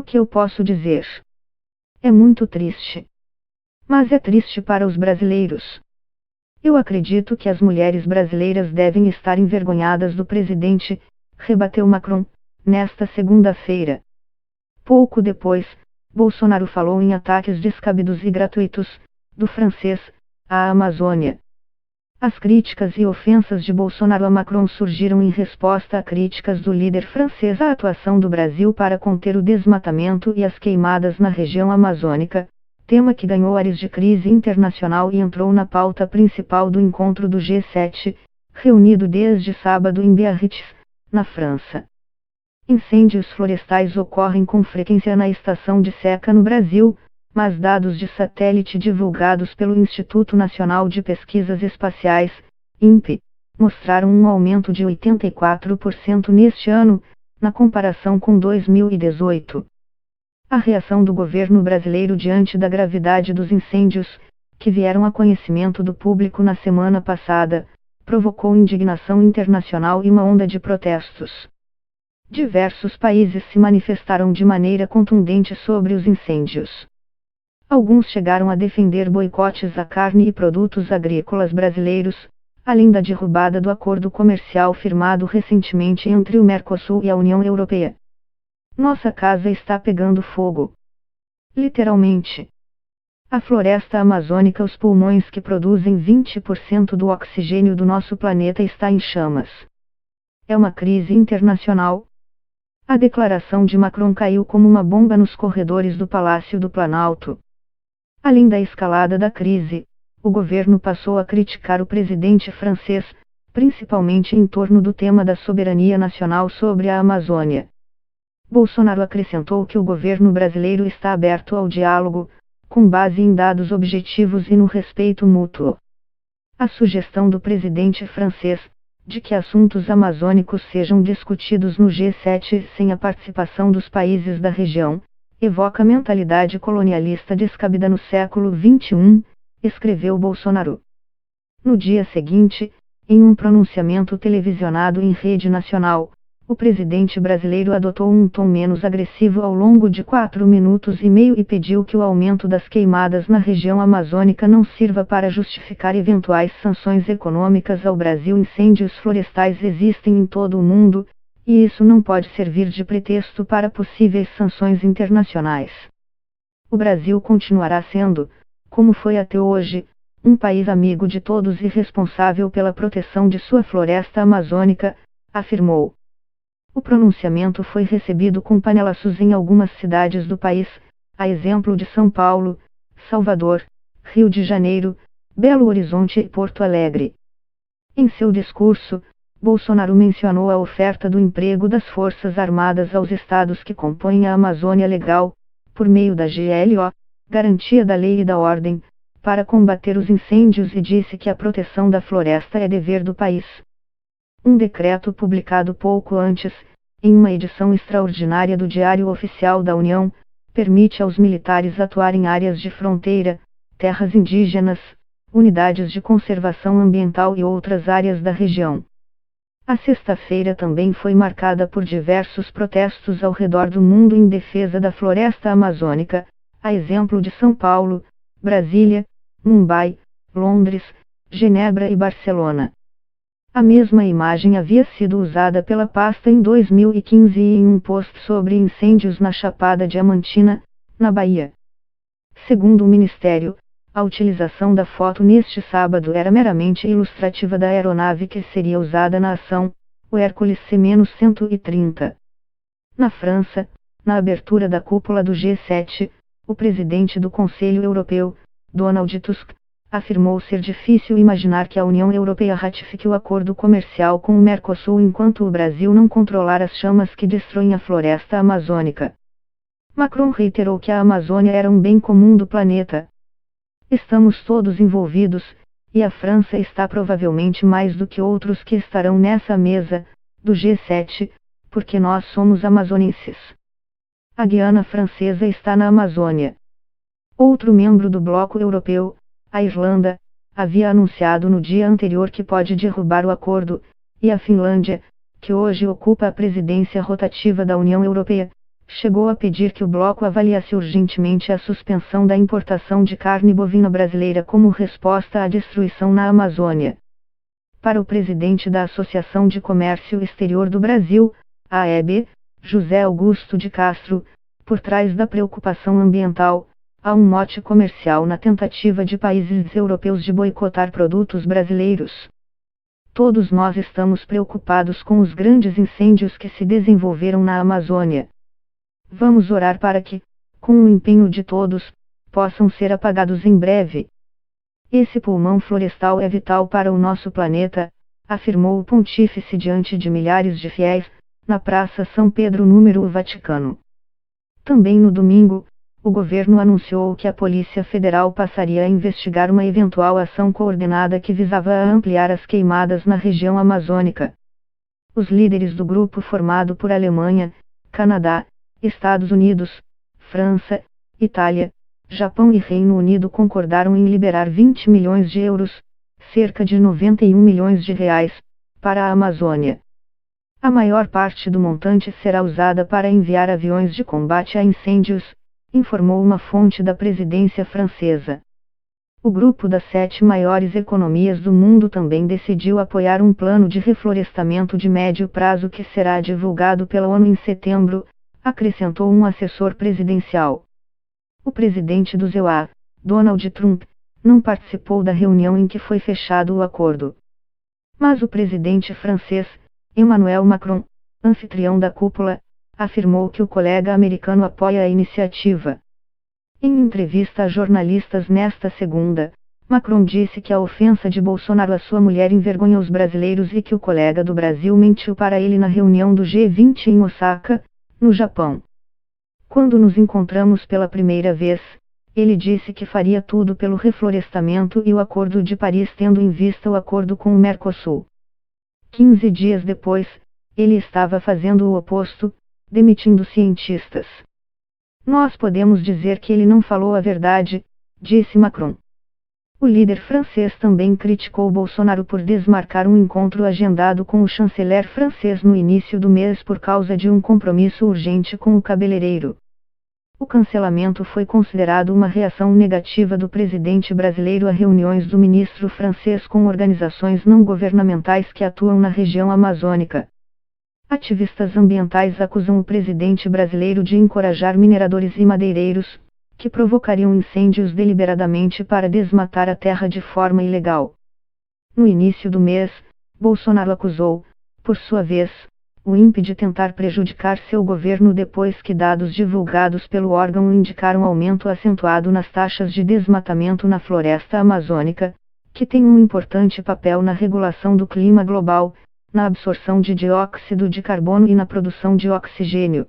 que eu posso dizer. É muito triste. Mas é triste para os brasileiros. Eu acredito que as mulheres brasileiras devem estar envergonhadas do presidente, rebateu Macron, nesta segunda-feira. Pouco depois, Bolsonaro falou em ataques descabidos e gratuitos, do francês, à Amazônia. As críticas e ofensas de Bolsonaro a Macron surgiram em resposta a críticas do líder francês à atuação do Brasil para conter o desmatamento e as queimadas na região amazônica, tema que ganhou ares de crise internacional e entrou na pauta principal do encontro do G7, reunido desde sábado em Biarritz, na França. Incêndios florestais ocorrem com frequência na estação de seca no Brasil, mas dados de satélite divulgados pelo Instituto Nacional de Pesquisas Espaciais, INPE, mostraram um aumento de 84% neste ano, na comparação com 2018. A reação do governo brasileiro diante da gravidade dos incêndios, que vieram a conhecimento do público na semana passada, provocou indignação internacional e uma onda de protestos. Diversos países se manifestaram de maneira contundente sobre os incêndios. Alguns chegaram a defender boicotes à carne e produtos agrícolas brasileiros, além da derrubada do acordo comercial firmado recentemente entre o Mercosul e a União Europeia. Nossa casa está pegando fogo. Literalmente. A floresta amazônica, os pulmões que produzem 20% do oxigênio do nosso planeta, está em chamas. É uma crise internacional. A declaração de Macron caiu como uma bomba nos corredores do Palácio do Planalto. Além da escalada da crise, o governo passou a criticar o presidente francês, principalmente em torno do tema da soberania nacional sobre a Amazônia. Bolsonaro acrescentou que o governo brasileiro está aberto ao diálogo, com base em dados objetivos e no respeito mútuo. A sugestão do presidente francês, de que assuntos amazônicos sejam discutidos no G7 sem a participação dos países da região, evoca mentalidade colonialista descabida no século XXI, escreveu Bolsonaro. No dia seguinte, em um pronunciamento televisionado em rede nacional, o presidente brasileiro adotou um tom menos agressivo ao longo de 4 minutos e meio e pediu que o aumento das queimadas na região amazônica não sirva para justificar eventuais sanções econômicas ao Brasil. Incêndios florestais existem em todo o mundo, e isso não pode servir de pretexto para possíveis sanções internacionais. O Brasil continuará sendo, como foi até hoje, um país amigo de todos e responsável pela proteção de sua floresta amazônica, afirmou. O pronunciamento foi recebido com panelaços em algumas cidades do país, a exemplo de São Paulo, Salvador, Rio de Janeiro, Belo Horizonte e Porto Alegre. Em seu discurso, Bolsonaro mencionou a oferta do emprego das Forças Armadas aos estados que compõem a Amazônia Legal, por meio da GLO, Garantia da Lei e da Ordem, para combater os incêndios e disse que a proteção da floresta é dever do país. Um decreto publicado pouco antes, em uma edição extraordinária do Diário Oficial da União, permite aos militares atuar em áreas de fronteira, terras indígenas, unidades de conservação ambiental e outras áreas da região. A sexta-feira também foi marcada por diversos protestos ao redor do mundo em defesa da floresta amazônica, a exemplo de São Paulo, Brasília, Mumbai, Londres, Genebra e Barcelona. A mesma imagem havia sido usada pela pasta em 2015 em um post sobre incêndios na Chapada Diamantina, na Bahia. Segundo o Ministério, a utilização da foto neste sábado era meramente ilustrativa da aeronave que seria usada na ação, o Hércules C-130. Na França, na abertura da cúpula do G7, o presidente do Conselho Europeu, Donald Tusk, afirmou ser difícil imaginar que a União Europeia ratifique o acordo comercial com o Mercosul enquanto o Brasil não controlar as chamas que destroem a floresta amazônica. Macron reiterou que a Amazônia era um bem comum do planeta. Estamos todos envolvidos, e a França está provavelmente mais do que outros que estarão nessa mesa, do G7, porque nós somos amazonenses. A Guiana Francesa está na Amazônia. Outro membro do bloco europeu, a Irlanda, havia anunciado no dia anterior que pode derrubar o acordo, e a Finlândia, que hoje ocupa a presidência rotativa da União Europeia, chegou a pedir que o bloco avaliasse urgentemente a suspensão da importação de carne bovina brasileira como resposta à destruição na Amazônia. Para o presidente da Associação de Comércio Exterior do Brasil, AEB, José Augusto de Castro, por trás da preocupação ambiental, há um mote comercial na tentativa de países europeus de boicotar produtos brasileiros. Todos nós estamos preocupados com os grandes incêndios que se desenvolveram na Amazônia. Vamos orar para que, com o empenho de todos, possam ser apagados em breve. Esse pulmão florestal é vital para o nosso planeta, afirmou o pontífice diante de milhares de fiéis, na Praça São Pedro no Vaticano. Também no domingo, o governo anunciou que a Polícia Federal passaria a investigar uma eventual ação coordenada que visava a ampliar as queimadas na região amazônica. Os líderes do grupo formado por Alemanha, Canadá, Estados Unidos, França, Itália, Japão e Reino Unido concordaram em liberar 20 milhões de euros, cerca de 91 milhões de reais, para a Amazônia. A maior parte do montante será usada para enviar aviões de combate a incêndios, informou uma fonte da presidência francesa. O grupo das 7 maiores economias do mundo também decidiu apoiar um plano de reflorestamento de médio prazo que será divulgado pela ONU em setembro, acrescentou um assessor presidencial. O presidente do EUA, Donald Trump, não participou da reunião em que foi fechado o acordo. Mas o presidente francês, Emmanuel Macron, anfitrião da cúpula, afirmou que o colega americano apoia a iniciativa. Em entrevista a jornalistas nesta segunda, Macron disse que a ofensa de Bolsonaro à sua mulher envergonha os brasileiros e que o colega do Brasil mentiu para ele na reunião do G20 em Osaka, no Japão. Quando nos encontramos pela primeira vez, ele disse que faria tudo pelo reflorestamento e o Acordo de Paris tendo em vista o acordo com o Mercosul. 15 dias depois, ele estava fazendo o oposto, demitindo cientistas. Nós podemos dizer que ele não falou a verdade, disse Macron. O líder francês também criticou Bolsonaro por desmarcar um encontro agendado com o chanceler francês no início do mês por causa de um compromisso urgente com o cabeleireiro. O cancelamento foi considerado uma reação negativa do presidente brasileiro a reuniões do ministro francês com organizações não governamentais que atuam na região amazônica. Ativistas ambientais acusam o presidente brasileiro de encorajar mineradores e madeireiros, que provocariam incêndios deliberadamente para desmatar a terra de forma ilegal. No início do mês, Bolsonaro acusou, por sua vez, o INPE de tentar prejudicar seu governo depois que dados divulgados pelo órgão indicaram aumento acentuado nas taxas de desmatamento na floresta amazônica, que tem um importante papel na regulação do clima global, na absorção de dióxido de carbono e na produção de oxigênio.